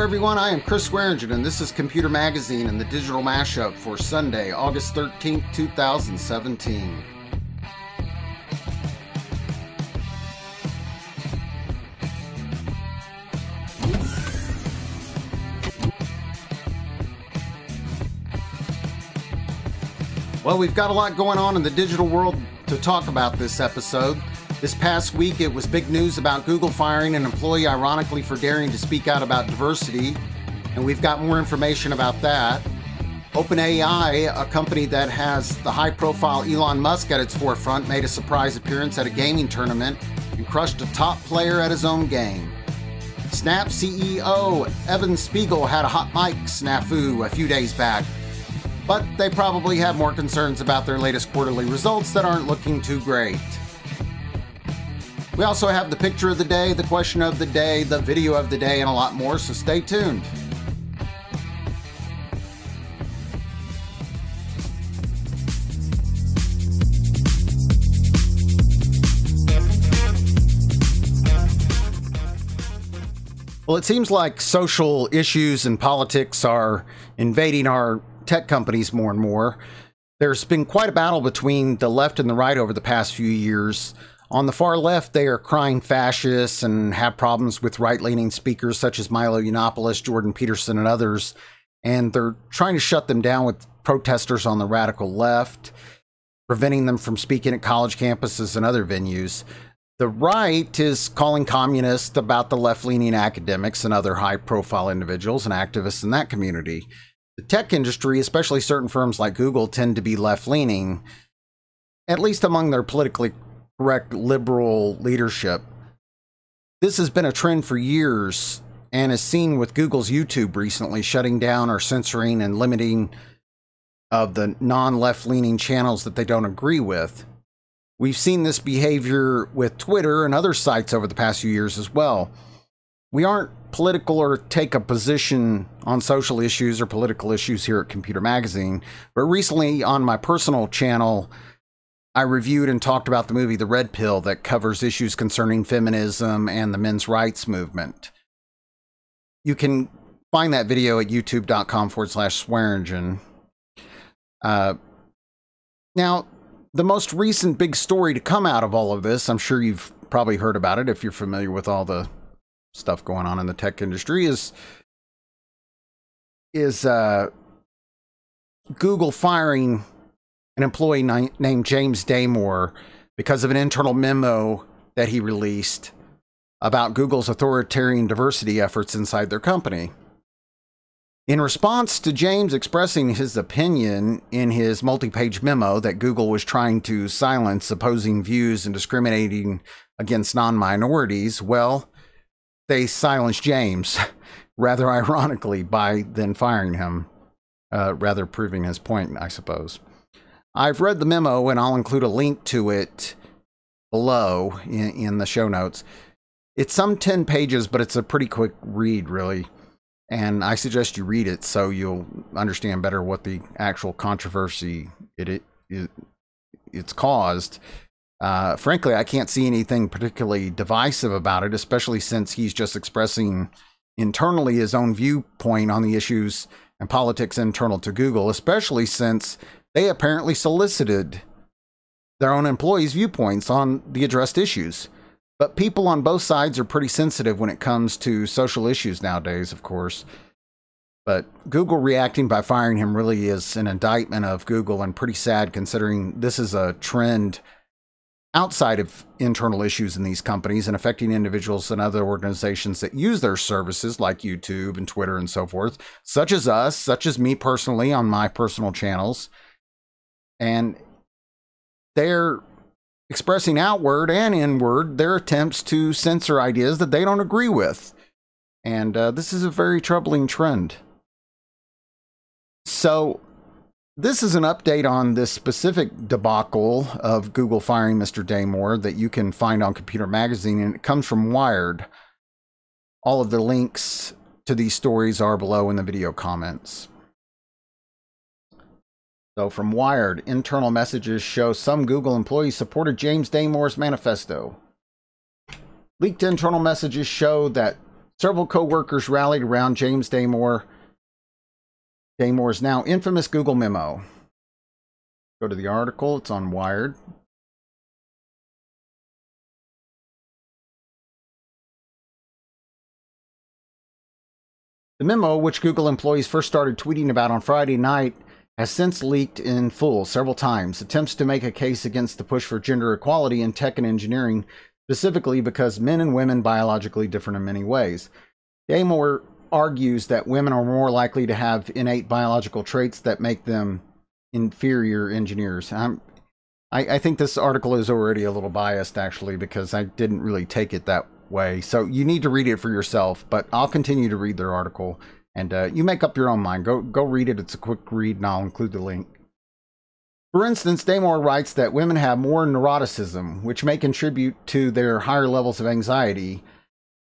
everyone, I am Chris Swearingin, and this is Computer Magazine and the Digital Mashup for Sunday, August 13th, 2017. Well, we've got a lot going on in the digital world to talk about this episode. This past week, it was big news about Google firing an employee, ironically, for daring to speak out about diversity, and we've got more information about that. OpenAI, a company that has the high-profile Elon Musk at its forefront, made a surprise appearance at a gaming tournament and crushed a top player at his own game. Snap CEO Evan Spiegel had a hot mic snafu a few days back, but they probably have more concerns about their latest quarterly results that aren't looking too great. We also have the picture of the day, the question of the day, the video of the day, and a lot more, so stay tuned. Well, it seems like social issues and politics are invading our tech companies more and more. There's been quite a battle between the left and the right over the past few years. On the far left, they are crying fascists and have problems with right-leaning speakers such as Milo Yiannopoulos, Jordan Peterson, and others. And they're trying to shut them down with protesters on the radical left, preventing them from speaking at college campuses and other venues. The right is calling communists about the left-leaning academics and other high-profile individuals and activists in that community. The tech industry, especially certain firms like Google, tend to be left-leaning, at least among their politically correct liberal leadership. This has been a trend for years and is seen with Google's YouTube recently shutting down or censoring and limiting of the non-left-leaning channels that they don't agree with. We've seen this behavior with Twitter and other sites over the past few years as well. We aren't political or take a position on social issues or political issues here at Computer Magazine, but recently on my personal channel, I reviewed and talked about the movie The Red Pill that covers issues concerning feminism and the men's rights movement. You can find that video at youtube.com/Swearingin. Now, the most recent big story to come out of all of this, I'm sure you've probably heard about it if you're familiar with all the stuff going on in the tech industry, is Google firing an employee named James Damore because of an internal memo that he released about Google's authoritarian diversity efforts inside their company. In response to James expressing his opinion in his multi-page memo that Google was trying to silence opposing views and discriminating against non-minorities, well, they silenced James, rather ironically, by then firing him, rather proving his point, I suppose. I've read the memo, and I'll include a link to it below in the show notes. It's some 10 pages, but it's a pretty quick read, really. And I suggest you read it so you'll understand better what the actual controversy it's caused. Frankly, I can't see anything particularly divisive about it, especially since he's just expressing internally his own viewpoint on the issues and politics internal to Google, especially since they apparently solicited their own employees' viewpoints on the addressed issues. But people on both sides are pretty sensitive when it comes to social issues nowadays, of course. But Google reacting by firing him really is an indictment of Google, and pretty sad considering this is a trend outside of internal issues in these companies and affecting individuals and other organizations that use their services like YouTube and Twitter and so forth, such as us, such as me personally on my personal channels. And they're expressing outward and inward their attempts to censor ideas that they don't agree with. And this is a very troubling trend. So this is an update on this specific debacle of Google firing Mr. Damore that you can find on Computer Magazine, and it comes from Wired. All of the links to these stories are below in the video comments. So from Wired, internal messages show some Google employees supported James Damore's manifesto. Leaked internal messages show that Several co-workers rallied around James Damore's now infamous Google memo. Go to the article. It's on Wired. The memo, which Google employees first started tweeting about on Friday night, has since leaked in full several times. Attempts to make a case against the push for gender equality in tech and engineering, specifically because men and women biologically differ in many ways. Damore argues that women are more likely to have innate biological traits that make them inferior engineers. I think this article is already a little biased, actually, because I didn't really take it that way. So you need to read it for yourself, but I'll continue to read their article, and you make up your own mind. Go read it. It's a quick read, and I'll include the link. For instance, Damore writes that women have more neuroticism, which may contribute to their higher levels of anxiety.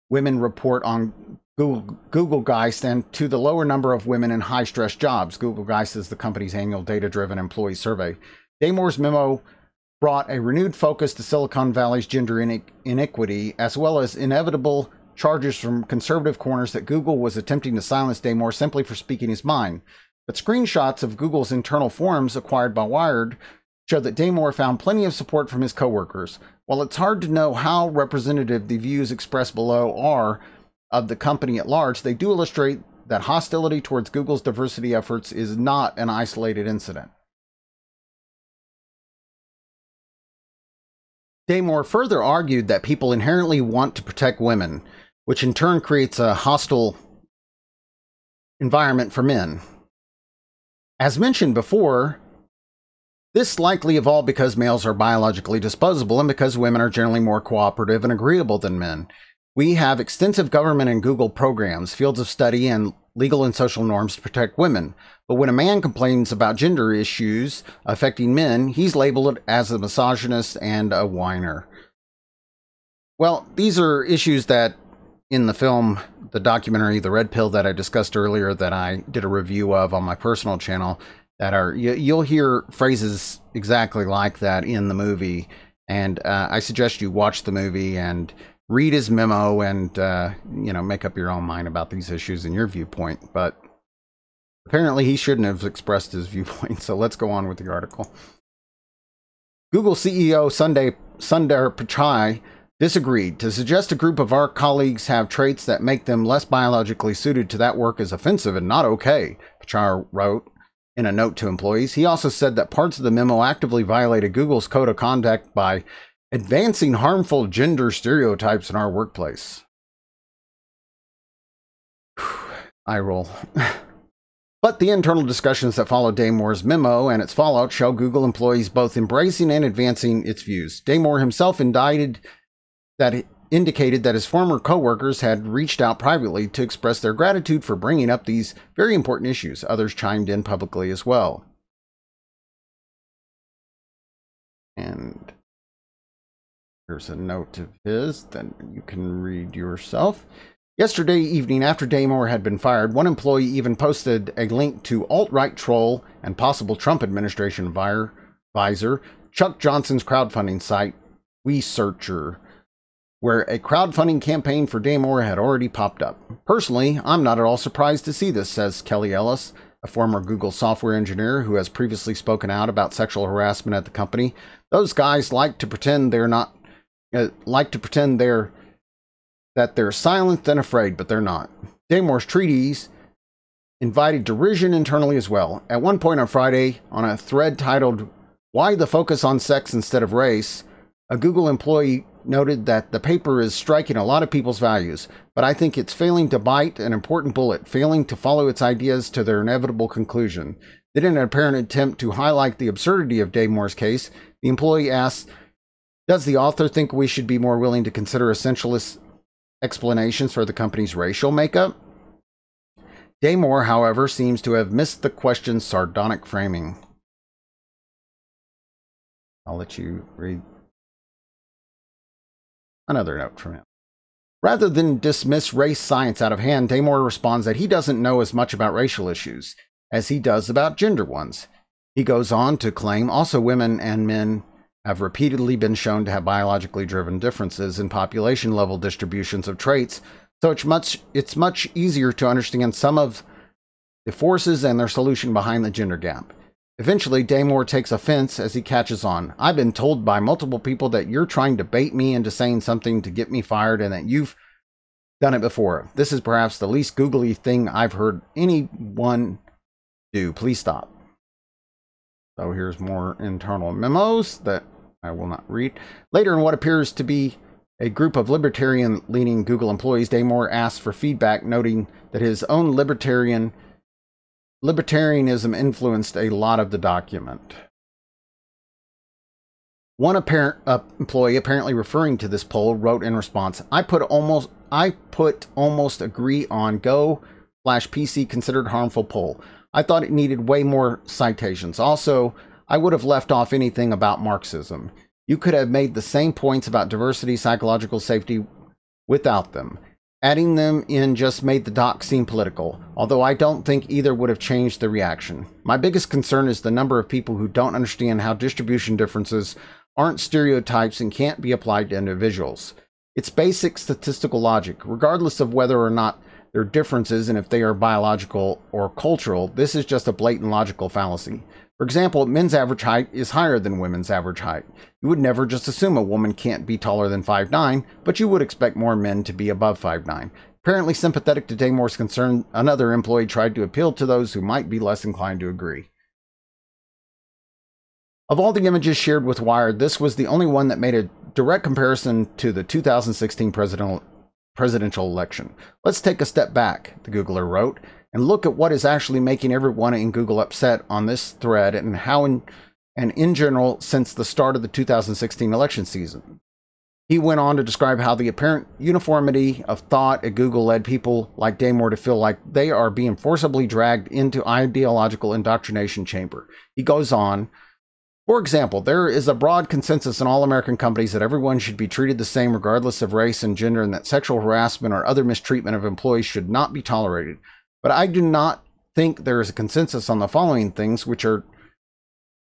Women report on Google Geist and to the lower number of women in high-stress jobs. Google Geist is the company's annual data-driven employee survey. Damore's memo brought a renewed focus to Silicon Valley's gender inequity, as well as inevitable charges from conservative corners that Google was attempting to silence Damore simply for speaking his mind. But screenshots of Google's internal forums acquired by Wired show that Damore found plenty of support from his coworkers. While it's hard to know how representative the views expressed below are of the company at large, they do illustrate that hostility towards Google's diversity efforts is not an isolated incident. Damore further argued that people inherently want to protect women, which in turn creates a hostile environment for men. As mentioned before, this likely evolved because males are biologically disposable and because women are generally more cooperative and agreeable than men. We have extensive government and Google programs, fields of study, and legal and social norms to protect women. But when a man complains about gender issues affecting men, he's labeled as a misogynist and a whiner. Well, these are issues that in the film, the documentary, The Red Pill, that I discussed earlier, that I did a review of on my personal channel, that are, you'll hear phrases exactly like that in the movie. And I suggest you watch the movie and read his memo and, make up your own mind about these issues and your viewpoint. But apparently he shouldn't have expressed his viewpoint. So let's go on with the article. Google CEO Sundar Pichai disagreed. To suggest a group of our colleagues have traits that make them less biologically suited to that work is offensive and not okay, Pichai wrote in a note to employees. He also said that parts of the memo actively violated Google's code of conduct by advancing harmful gender stereotypes in our workplace. Eye roll. But the internal discussions that followed Damore's memo and its fallout show Google employees both embracing and advancing its views. Damore himself indicated that his former co-workers had reached out privately to express their gratitude for bringing up these very important issues. Others chimed in publicly as well. And here's a note of his that you can read yourself. Yesterday evening, after Damore had been fired, one employee even posted a link to alt-right troll and possible Trump administration advisor Chuck Johnson's crowdfunding site, WeSearcher, where a crowdfunding campaign for Damore had already popped up. Personally, I'm not at all surprised to see this, says Kelly Ellis, a former Google software engineer who has previously spoken out about sexual harassment at the company. Those guys like to pretend that they're silent and afraid, but they're not. Damore's treatise invited derision internally as well. At one point on Friday, on a thread titled, "Why the Focus on Sex Instead of Race?" a Google employee noted that the paper is striking a lot of people's values, but I think it's failing to bite an important bullet, failing to follow its ideas to their inevitable conclusion. Then, in an apparent attempt to highlight the absurdity of Damore's case, the employee asks, does the author think we should be more willing to consider essentialist explanations for the company's racial makeup? Damore, however, seems to have missed the question's sardonic framing. I'll let you read another note from him. Rather than dismiss race science out of hand, Damore responds that he doesn't know as much about racial issues as he does about gender ones. He goes on to claim also women and men have repeatedly been shown to have biologically driven differences in population level distributions of traits So it's much easier to understand some of the forces and their solution behind the gender gap. Eventually, Damore takes offense as he catches on. I've been told by multiple people that you're trying to bait me into saying something to get me fired and that you've done it before. This is perhaps the least googly thing I've heard anyone do. Please stop. So here's more internal memos that I will not read. Later, in what appears to be a group of libertarian-leaning Google employees, Damore asks for feedback, noting that his own libertarianism influenced a lot of the document. One employee, apparently referring to this poll, wrote in response, I put almost agree on Go/PC considered harmful poll. I thought it needed way more citations. Also, I would have left off anything about Marxism. You could have made the same points about diversity, psychological safety without them. Adding them in just made the doc seem political, although I don't think either would have changed the reaction. My biggest concern is the number of people who don't understand how distribution differences aren't stereotypes and can't be applied to individuals. It's basic statistical logic. Regardless of whether or not there are differences and if they are biological or cultural, this is just a blatant logical fallacy. For example, men's average height is higher than women's average height. You would never just assume a woman can't be taller than 5'9", but you would expect more men to be above 5'9". Apparently sympathetic to Damore's concern, another employee tried to appeal to those who might be less inclined to agree. Of all the images shared with Wired, this was the only one that made a direct comparison to the 2016 presidential election. Let's take a step back, the Googler wrote, and look at what is actually making everyone in Google upset on this thread and how in general since the start of the 2016 election season. He went on to describe how the apparent uniformity of thought at Google led people like Damore to feel like they are being forcibly dragged into ideological indoctrination chamber. He goes on, for example, there is a broad consensus in all American companies that everyone should be treated the same regardless of race and gender and that sexual harassment or other mistreatment of employees should not be tolerated. But I do not think there is a consensus on the following things, which are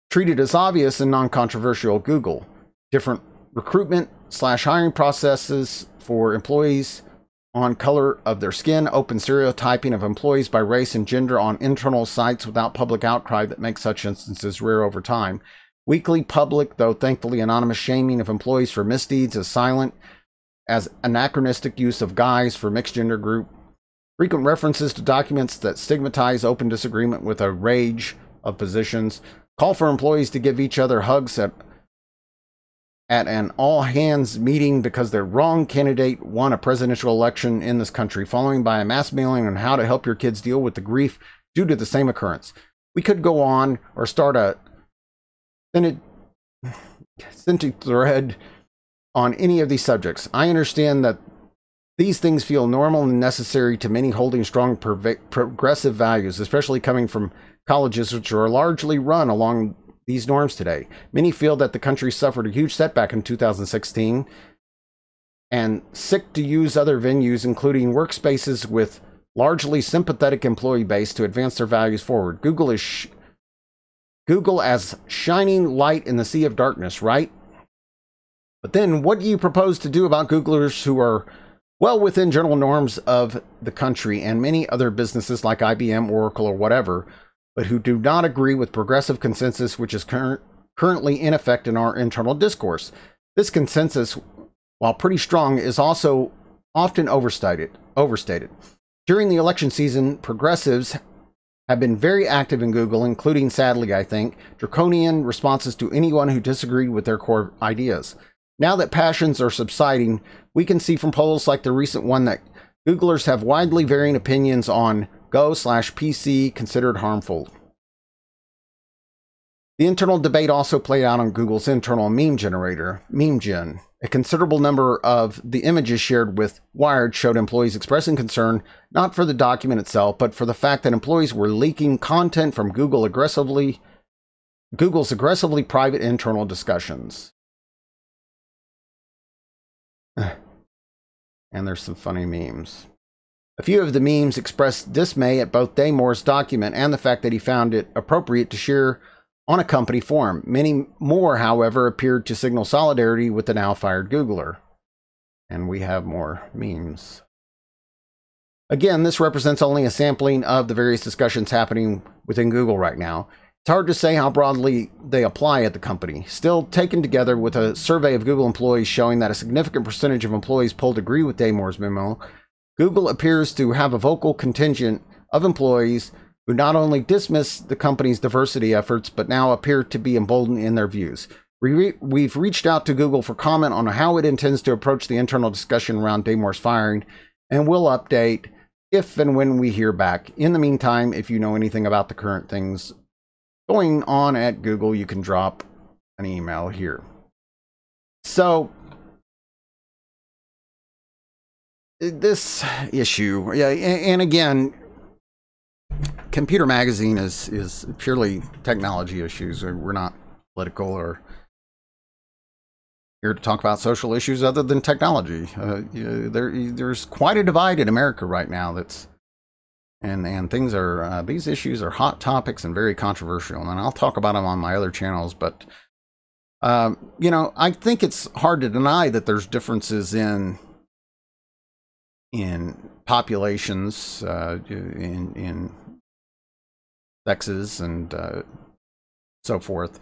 treated as obvious and non-controversial at Google. Different recruitment/hiring processes for employees on color of their skin, open stereotyping of employees by race and gender on internal sites without public outcry that makes such instances rare over time. Weekly public, though thankfully anonymous, shaming of employees for misdeeds as silent as anachronistic use of guys for mixed gender group. Frequent references to documents that stigmatize open disagreement with a range of positions. Call for employees to give each other hugs at an all-hands meeting because their wrong candidate won a presidential election in this country, following by a mass mailing on how to help your kids deal with the grief due to the same occurrence. We could go on or start a scented thread on any of these subjects. I understand that these things feel normal and necessary to many holding strong progressive values, especially coming from colleges which are largely run along these norms today. Many feel that the country suffered a huge setback in 2016 and sick to use other venues, including workspaces with largely sympathetic employee base to advance their values forward. Google as shining light in the sea of darkness, right? But then what do you propose to do about Googlers who are well within general norms of the country and many other businesses like IBM, Oracle, or whatever, but who do not agree with progressive consensus which is currently in effect in our internal discourse? This consensus, while pretty strong, is also often overstated. During the election season, progressives have been very active in Google, including, sadly, I think, draconian responses to anyone who disagreed with their core ideas. Now that passions are subsiding, we can see from polls like the recent one that Googlers have widely varying opinions on Go/PC considered harmful. The internal debate also played out on Google's internal meme generator, MemeGen. A considerable number of the images shared with Wired showed employees expressing concern not for the document itself, but for the fact that employees were leaking content from Google's aggressively private internal discussions. And there's some funny memes. A few of the memes expressed dismay at both Damore's document and the fact that he found it appropriate to share on a company forum. Many more, however, appeared to signal solidarity with the now fired Googler. And we have more memes. Again, this represents only a sampling of the various discussions happening within Google right now. It's hard to say how broadly they apply at the company. Still, taken together with a survey of Google employees showing that a significant percentage of employees polled agree with Damore's memo, Google appears to have a vocal contingent of employees who not only dismiss the company's diversity efforts, but now appear to be emboldened in their views. We've reached out to Google for comment on how it intends to approach the internal discussion around Damore's firing, and we'll update if and when we hear back. In the meantime, if you know anything about the current things going on at Google, you can drop an email here. So, this issue, yeah, and again, Computer Magazine is purely technology issues. We're not political or here to talk about social issues other than technology. There's quite a divide in America right now. And things are these issues are hot topics and very controversial. And I'll talk about them on my other channels. But you know, I think it's hard to deny that there's differences in populations, in sexes, and so forth.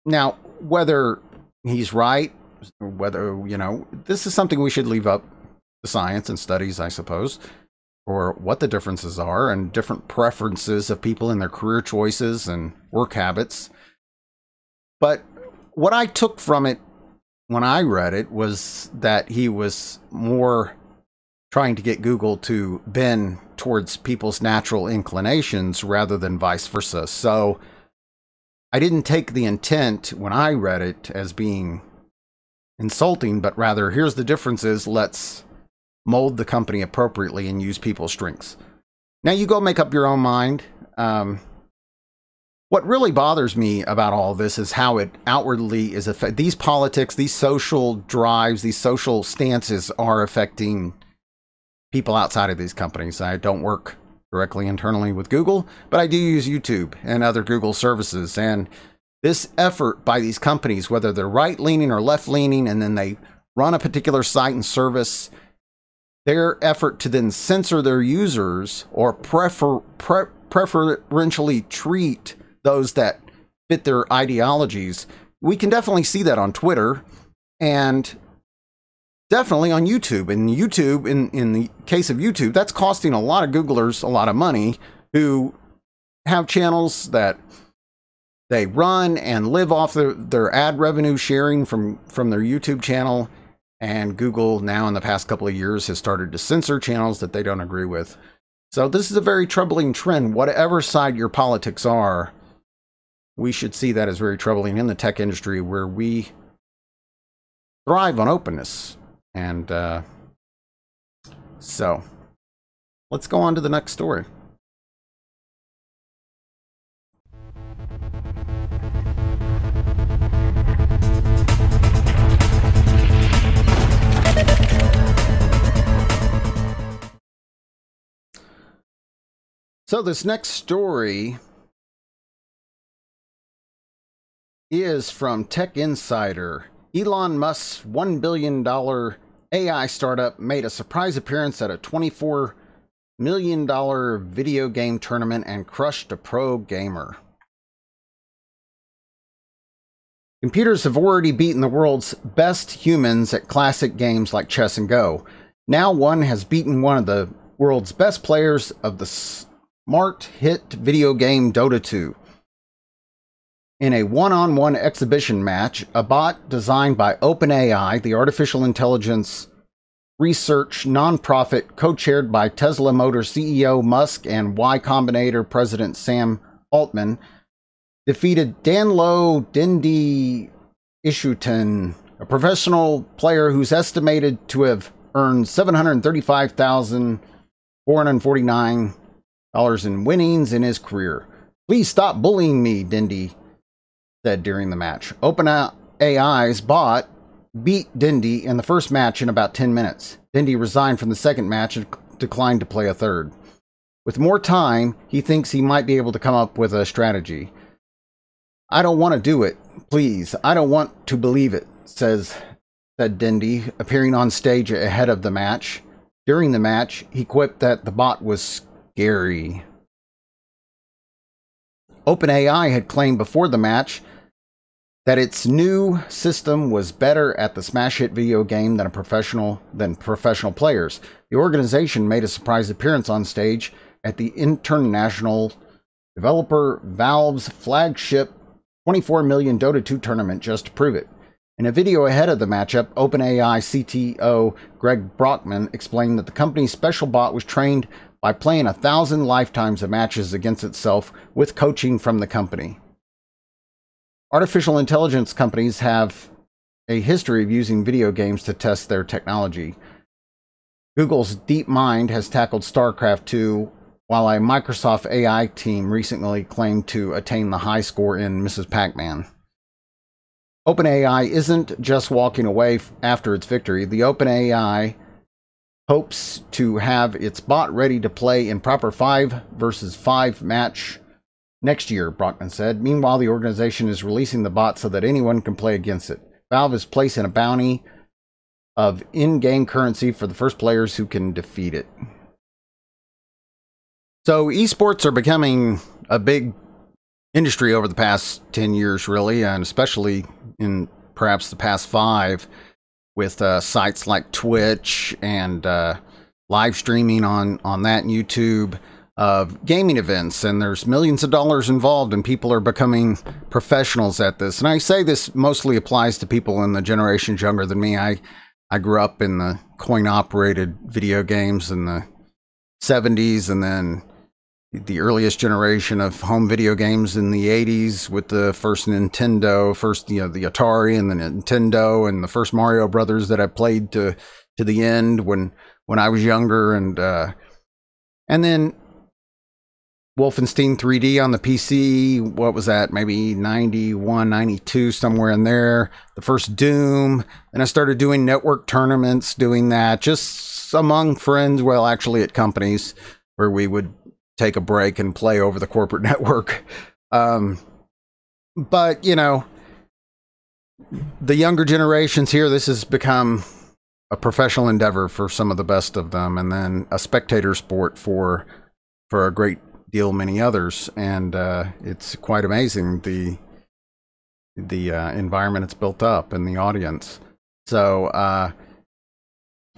Now, whether he's right, whether, you know, this is something we should leave up to science and studies, I suppose, or what the differences are and different preferences of people in their career choices and work habits. But what I took from it when I read it was that he was more trying to get Google to bend towards people's natural inclinations rather than vice versa. So I didn't take the intent when I read it as being insulting, but rather, here's the differences. Let's mold the company appropriately and use people's strengths. Now you go make up your own mind. What really bothers me about all this is how it outwardly is these politics, these social drives, these social stances are affecting people outside of these companies. I don't work directly internally with Google, but I do use YouTube and other Google services. And this effort by these companies, whether they're right-leaning or left-leaning, and then they run a particular site and service, their effort to then censor their users or preferentially treat those that fit their ideologies. We can definitely see that on Twitter and definitely on YouTube. And YouTube, in the case of YouTube, that's costing a lot of Googlers a lot of money who have channels that they run and live off their ad revenue sharing from their YouTube channel. And Google now in the past couple of years has started to censor channels that they don't agree with. So this is a very troubling trend. Whatever side your politics are, we should see that as very troubling in the tech industry, where we thrive on openness. And so let's go on to the next story. So this next story is from Tech Insider. Elon Musk's $1 billion AI startup made a surprise appearance at a $24 million video game tournament and crushed a pro gamer. Computers have already beaten the world's best humans at classic games like chess and Go. Now one has beaten one of the world's best players of the smart hit video game Dota 2. In a one-on-one exhibition match, a bot designed by OpenAI, the artificial intelligence research nonprofit co-chaired by Tesla Motors CEO Musk and Y Combinator President Sam Altman, defeated Danlo Dindi Ishutin, a professional player who's estimated to have earned $735,449 in winnings in his career. "Please stop bullying me," Dindi said during the match. OpenAI's bot beat Dindi in the first match in about 10 minutes. Dindi resigned from the second match and declined to play a third. With more time, he thinks he might be able to come up with a strategy. "I don't want to do it. Please, I don't want to believe it," said Dindi, appearing on stage ahead of the match. During the match, he quipped that the bot was scary. OpenAI had claimed before the match that its new system was better at the smash hit video game than professional players. The organization made a surprise appearance on stage at the international developer Valve's flagship 24 million Dota 2 tournament just to prove it. In a video ahead of the matchup, OpenAI CTO Greg Brockman explained that the company's special bot was trained by playing 1,000 lifetimes of matches against itself with coaching from the company. Artificial intelligence companies have a history of using video games to test their technology. Google's DeepMind has tackled StarCraft 2, while a Microsoft AI team recently claimed to attain the high score in Mrs. Pac-Man. OpenAI isn't just walking away after its victory. The OpenAI hopes to have its bot ready to play in proper 5 versus 5 match next year, Brockman said. Meanwhile, the organization is releasing the bot so that anyone can play against it. Valve is placing a bounty of in-game currency for the first players who can defeat it. So esports are becoming a big industry over the past 10 years, really, and especially in perhaps the past 5, with sites like Twitch and live streaming on that and YouTube of gaming events, and there's millions of dollars involved, and people are becoming professionals at this. And I say this mostly applies to people in the generations younger than me. I grew up in the coin-operated video games in the 70s, and then the earliest generation of home video games in the 80s with the first Nintendo, the Atari and the Nintendo, and the first Mario Brothers that I played to the end when I was younger, and then Wolfenstein 3D on the PC. What was that? Maybe 91, 92, somewhere in there. The first Doom. And I started doing network tournaments, doing that just among friends, well, actually at companies where we would take a break and play over the corporate network. But, you know, the younger generations here, this has become a professional endeavor for some of the best of them, and then a spectator sport for a great deal many others. And it's quite amazing, the environment it's built up and the audience. So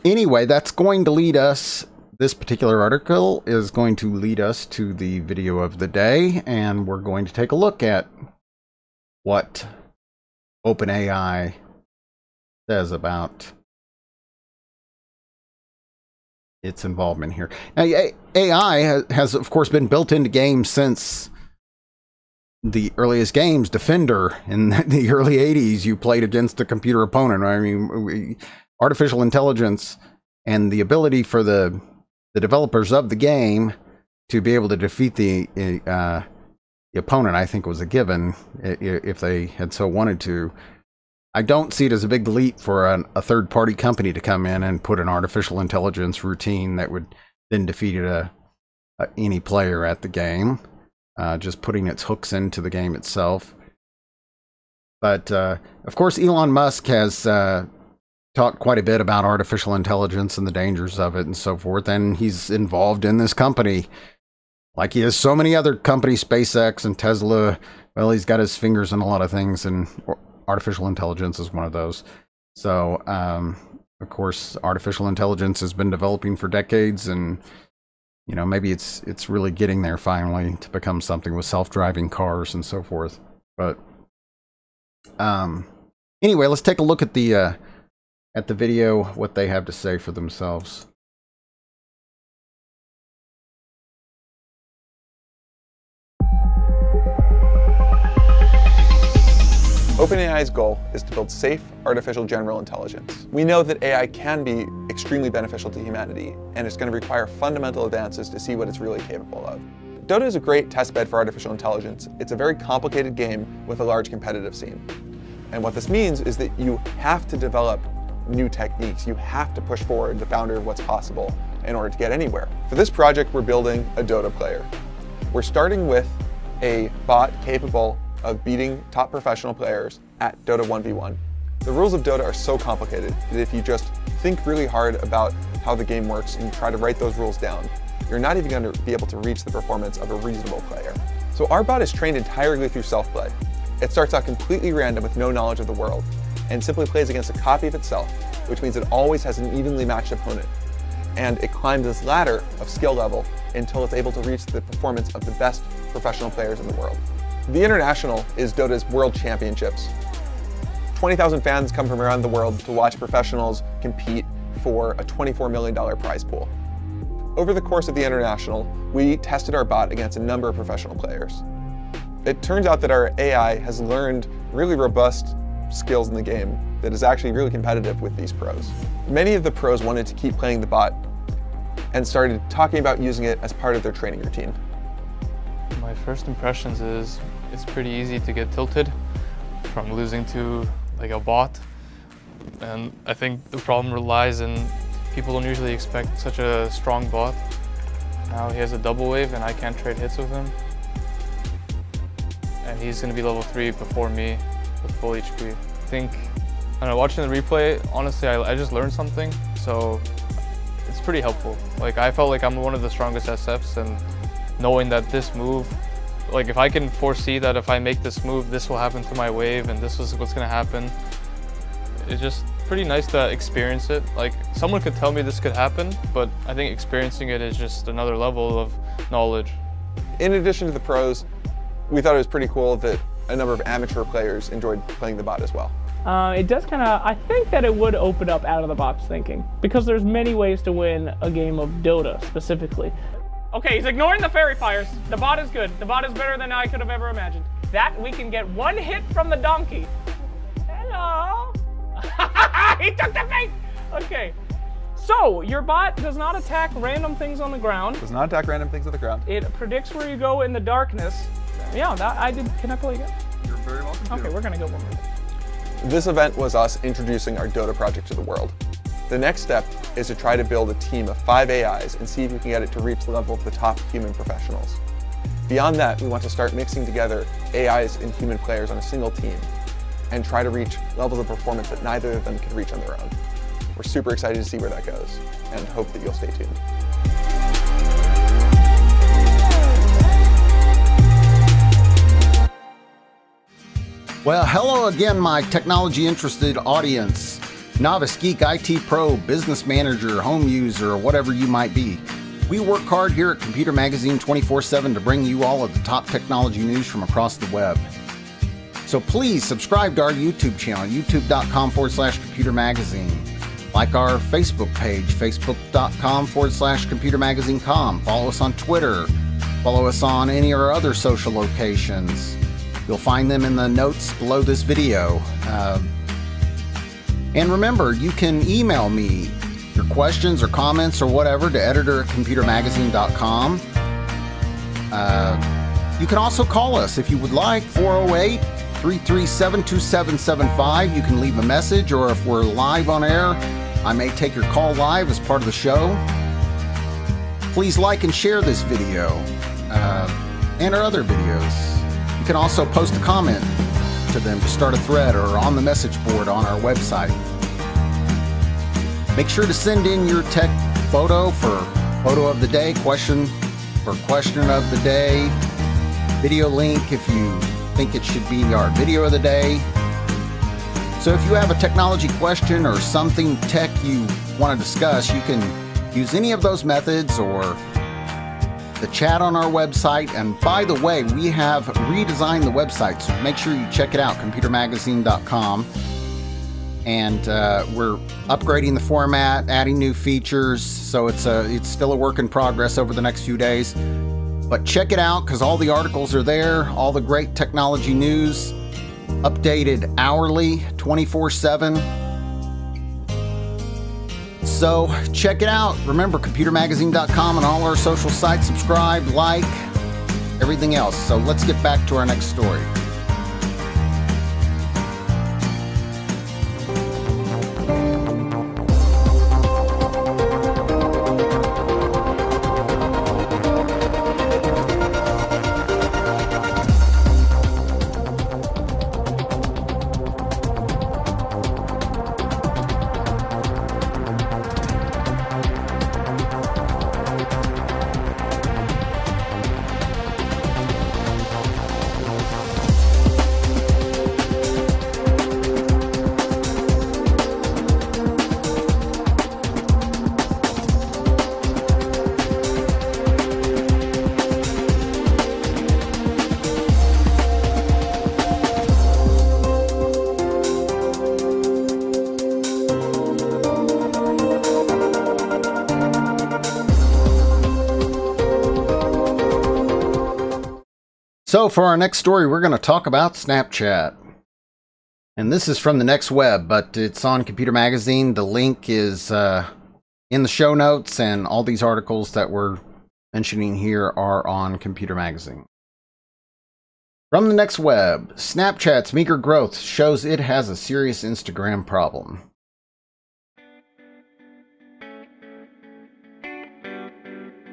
anyway, that's going to lead us, this particular article is going to lead us to the video of the day, and we're going to take a look at what OpenAI says about its involvement here. Now, AI has of course been built into games since the earliest games. Defender in the early 80s, you played against a computer opponent. I mean, artificial intelligence and the ability for the developers of the game to be able to defeat the opponent, I think, was a given if they had so wanted to. I don't see it as a big leap for a third-party company to come in and put an artificial intelligence routine that would then defeat any player at the game, just putting its hooks into the game itself. But, of course, Elon Musk has talked quite a bit about artificial intelligence and the dangers of it and so forth, and he's involved in this company. Like he has so many other companies, SpaceX and Tesla. Well, he's got his fingers in a lot of things, and artificial intelligence is one of those. So, of course, artificial intelligence has been developing for decades, and you know, maybe it's really getting there finally to become something with self-driving cars and so forth. But anyway, let's take a look at the video, what they have to say for themselves. OpenAI's goal is to build safe artificial general intelligence. We know that AI can be extremely beneficial to humanity, and it's going to require fundamental advances to see what it's really capable of. Dota is a great testbed for artificial intelligence. It's a very complicated game with a large competitive scene. And what this means is that you have to develop new techniques. You have to push forward the boundary of what's possible in order to get anywhere. For this project, we're building a Dota player. We're starting with a bot capable of beating top professional players at Dota 1v1. The rules of Dota are so complicated that if you just think really hard about how the game works and try to write those rules down, you're not even going to be able to reach the performance of a reasonable player. So our bot is trained entirely through self-play. It starts out completely random with no knowledge of the world, and simply plays against a copy of itself, which means it always has an evenly matched opponent. And it climbs this ladder of skill level until it's able to reach the performance of the best professional players in the world. The International is Dota's World Championships. 20,000 fans come from around the world to watch professionals compete for a $24 million prize pool. Over the course of the International, we tested our bot against a number of professional players. It turns out that our AI has learned really robust skills in the game that is actually really competitive with these pros. Many of the pros wanted to keep playing the bot and started talking about using it as part of their training routine. My first impressions is it's pretty easy to get tilted from losing to like a bot, and I think the problem relies in people don't usually expect such a strong bot. Now he has a double wave and I can't trade hits with him, and he's going to be level 3 before me with full HP. I think, I don't know, watching the replay, honestly I just learned something, so it's pretty helpful. Like, I felt like I'm one of the strongest SFs, and knowing that this move, like if I can foresee that if I make this move, this will happen to my wave and this is what's going to happen, it's just pretty nice to experience it. Like, someone could tell me this could happen, but I think experiencing it is just another level of knowledge. In addition to the pros, we thought it was pretty cool that a number of amateur players enjoyed playing the bot as well. It does kind of, I think that it would open up out of the box thinking, because there's many ways to win a game of Dota specifically. Okay, he's ignoring the fairy fires. The bot is good. The bot is better than I could have ever imagined. That we can get one hit from the donkey. Hello. He took the bait. Okay. So your bot does not attack random things on the ground. Does not attack random things on the ground. It predicts where you go in the darkness. Yeah, that I did. Can I play again? You're very welcome. Okay, we're gonna go one more. This event was us introducing our Dota project to the world. The next step is to try to build a team of 5 AIs and see if we can get it to reach the level of the top human professionals. Beyond that, we want to start mixing together AIs and human players on a single team and try to reach levels of performance that neither of them can reach on their own. We're super excited to see where that goes and hope that you'll stay tuned. Well, hello again, my technology-interested audience. Novice, geek, IT pro, business manager, home user, or whatever you might be. We work hard here at Computer Magazine 24/7 to bring you all of the top technology news from across the web. So please subscribe to our YouTube channel, youtube.com/computermagazine. Like our Facebook page, facebook.com/computermagazine.com. Follow us on Twitter. Follow us on any of our other social locations. You'll find them in the notes below this video. And remember, you can email me your questions or comments or whatever to editor@computermagazine.com. You can also call us if you would like, 408-337-2775. You can leave a message, or if we're live on air, I may take your call live as part of the show. Please like and share this video and our other videos. You can also post a comment to them to start a thread or on the message board on our website. Make sure to send in your tech photo for photo of the day, question for question of the day, video link if you think it should be our video of the day. So if you have a technology question or something tech you want to discuss, you can use any of those methods or the chat on our website. And by the way, we have redesigned the website, so make sure you check it out, computermagazine.com. And we're upgrading the format, adding new features, so it's still a work in progress over the next few days. But check it out, because all the articles are there, all the great technology news, updated hourly, 24/7. So check it out. Remember, computermagazine.com and all our social sites. Subscribe, like, everything else. So let's get back to our next story. So for our next story, we're going to talk about Snapchat. And this is from the Next Web, but it's on Computer Magazine. The link is in the show notes, and all these articles that we're mentioning here are on Computer Magazine. From the Next Web, Snapchat's meager growth shows it has a serious Instagram problem.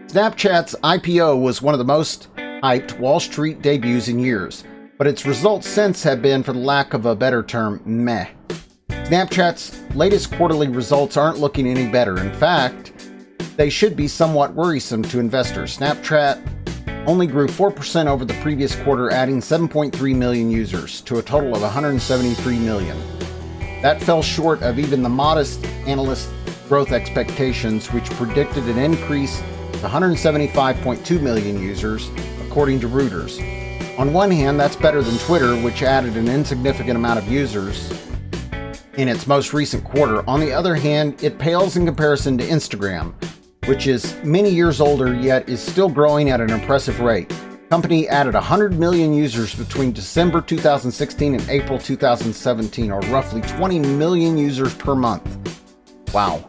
Snapchat's IPO was one of the most hyped Wall Street debuts in years, but its results since have been, for the lack of a better term, meh. Snapchat's latest quarterly results aren't looking any better. In fact, they should be somewhat worrisome to investors. Snapchat only grew 4% over the previous quarter, adding 7.3 million users to a total of 173 million. That fell short of even the modest analyst growth expectations, which predicted an increase to 175.2 million users, according to Reuters. On one hand, that's better than Twitter, which added an insignificant amount of users in its most recent quarter. On the other hand, it pales in comparison to Instagram, which is many years older yet is still growing at an impressive rate. The company added 100 million users between December 2016 and April 2017, or roughly 20 million users per month. Wow.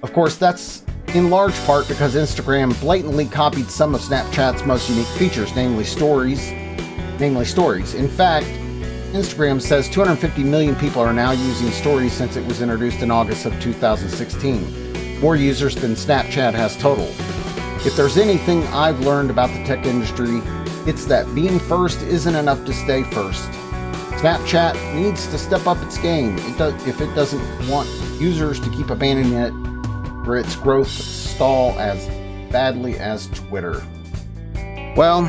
Of course, that's in large part because Instagram blatantly copied some of Snapchat's most unique features, namely stories. In fact, Instagram says 250 million people are now using stories since it was introduced in August of 2016. More users than Snapchat has total. If there's anything I've learned about the tech industry, it's that being first isn't enough to stay first. Snapchat needs to step up its game if it doesn't want users to keep abandoning it for its growth stall as badly as Twitter. Well,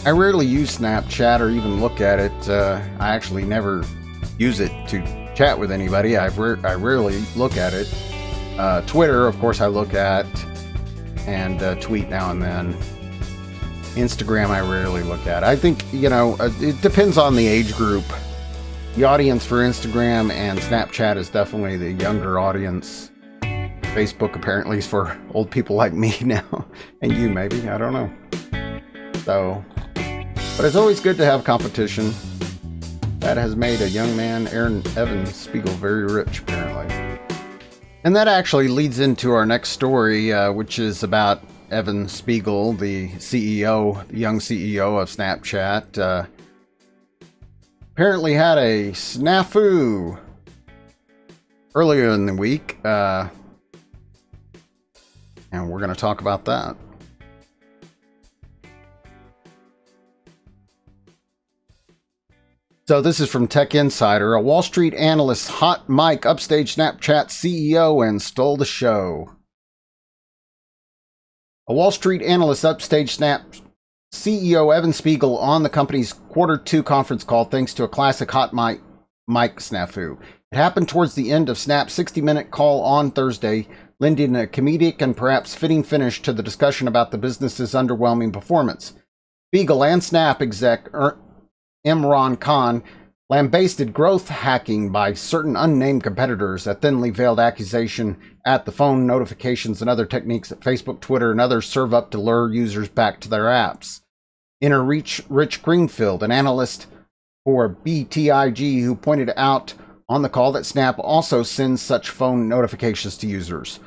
I rarely use Snapchat or even look at it. I actually never use it to chat with anybody. I rarely look at it. Twitter, of course, I look at and tweet now and then. Instagram, I rarely look at. I think, it depends on the age group. The audience for Instagram and Snapchat is definitely the younger audience. Facebook apparently is for old people like me now. And you maybe, I don't know. So, but it's always good to have competition. That has made a young man, Evan Spiegel, very rich apparently. And that actually leads into our next story, which is about Evan Spiegel, the CEO, the young CEO of Snapchat. Apparently had a snafu earlier in the week. And we're going to talk about that. So this is from Tech Insider. A Wall Street analyst's hot mic upstaged Snapchat CEO and stole the show. A Wall Street analyst upstaged Snap CEO Evan Spiegel on the company's Q2 conference call thanks to a classic hot mic snafu. It happened towards the end of Snap's 60-minute call on Thursday, lending a comedic and perhaps fitting finish to the discussion about the business's underwhelming performance. Spiegel and Snap exec Imran Khan lambasted growth hacking by certain unnamed competitors, a thinly veiled accusation at the phone notifications and other techniques that Facebook, Twitter, and others serve up to lure users back to their apps. Enter Rich Greenfield, an analyst for BTIG, who pointed out on the call that Snap also sends such phone notifications to users.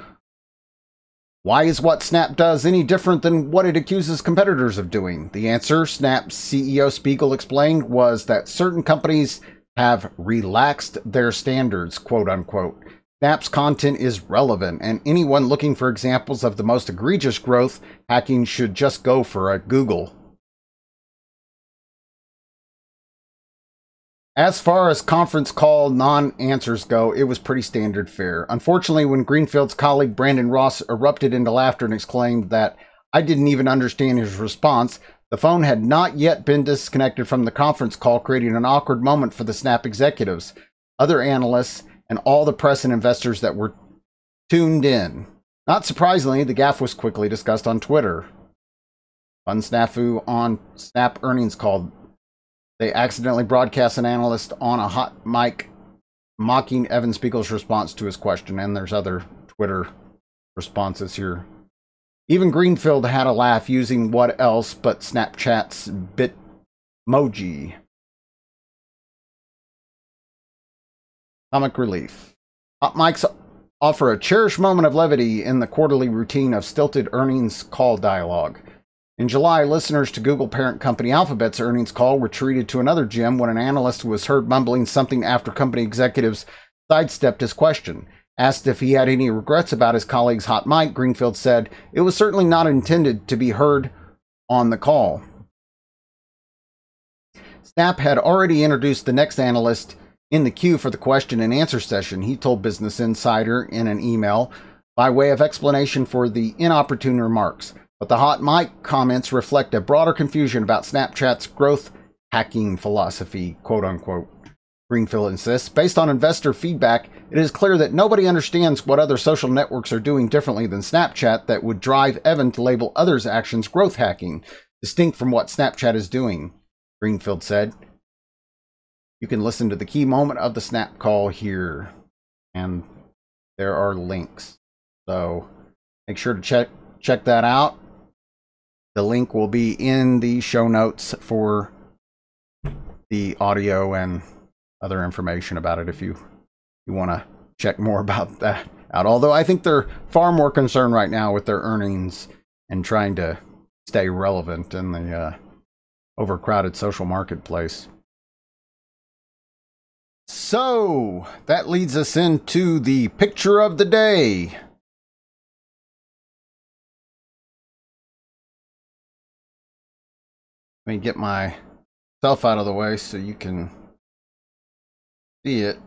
Why is what Snap does any different than what it accuses competitors of doing? The answer, Snap's CEO Spiegel explained, was that certain companies have relaxed their standards, quote unquote. Snap's content is relevant, and anyone looking for examples of the most egregious growth hacking should just go for a Google. As far as conference call non-answers go, it was pretty standard fare. Unfortunately, when Greenfield's colleague Brandon Ross erupted into laughter and exclaimed that I didn't even understand his response, the phone had not yet been disconnected from the conference call, creating an awkward moment for the Snap executives, other analysts, and all the press and investors that were tuned in. Not surprisingly, the gaffe was quickly discussed on Twitter. Fun snafu on Snap earnings call. They accidentally broadcast an analyst on a hot mic mocking Evan Spiegel's response to his question. And there's other Twitter responses here. Even Greenfield had a laugh using what else but Snapchat's Bitmoji. Comic relief. Hot mics offer a cherished moment of levity in the quarterly routine of stilted earnings call dialogue. In July, listeners to Google parent company Alphabet's earnings call were treated to another gem when an analyst was heard mumbling something after company executives sidestepped his question. Asked if he had any regrets about his colleague's hot mic, Greenfield said, "It was certainly not intended to be heard on the call." Snap had already introduced the next analyst in the queue for the question and answer session, he told Business Insider in an email, by way of explanation for the inopportune remarks. But the hot mic comments reflect a broader confusion about Snapchat's growth hacking philosophy, quote unquote. Greenfield insists, based on investor feedback, it is clear that nobody understands what other social networks are doing differently than Snapchat that would drive Evan to label others' actions growth hacking, distinct from what Snapchat is doing, Greenfield said. You can listen to the key moment of the Snap call here, and there are links. So make sure to check that out. The link will be in the show notes for the audio and other information about it if you want to check more about that out. Although I think they're far more concerned right now with their earnings and trying to stay relevant in the overcrowded social marketplace. So that leads us into the picture of the day. Let me get myself out of the way so you can see it. It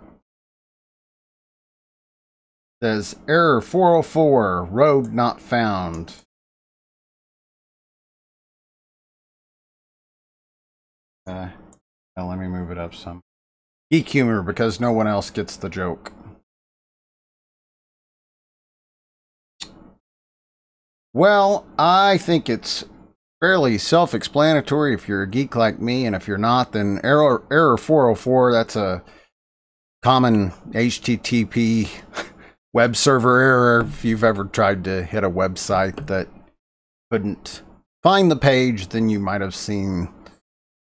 says error 404, road not found. Now let me move it up some. Geek humor because no one else gets the joke. Well, I think it's fairly self-explanatory if you're a geek like me, and if you're not, then error 404, that's a common HTTP web server error. If you've ever tried to hit a website that couldn't find the page, then you might have seen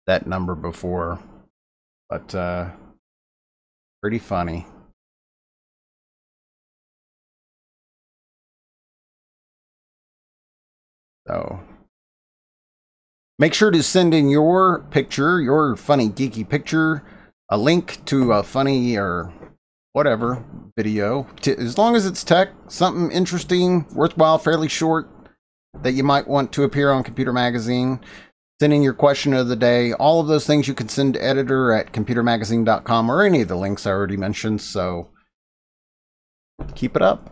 that number before. But pretty funny. So make sure to send in your picture, your funny geeky picture, a link to a funny or whatever video, as long as it's tech, something interesting, worthwhile, fairly short, that you might want to appear on Computer Magazine. Send in your question of the day. All of those things you can send to editor at computermagazine.com or any of the links I already mentioned. So keep it up.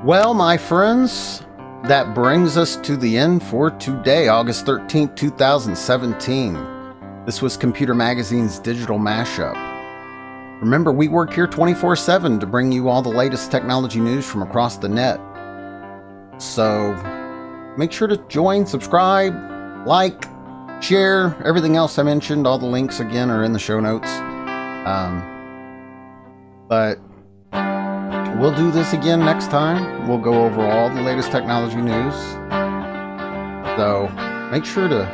Well, my friends, that brings us to the end for today, August 13th, 2017. This was Computer Magazine's Digital Mashup. Remember, we work here 24/7 to bring you all the latest technology news from across the net. So make sure to join, subscribe, like, share, everything else I mentioned. All the links, again, are in the show notes. But we'll do this again next time. We'll go over all the latest technology news. So make sure to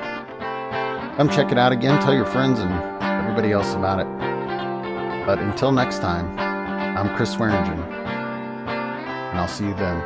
come check it out again. Tell your friends and everybody else about it. But until next time, I'm Chris Swearingin, and I'll see you then.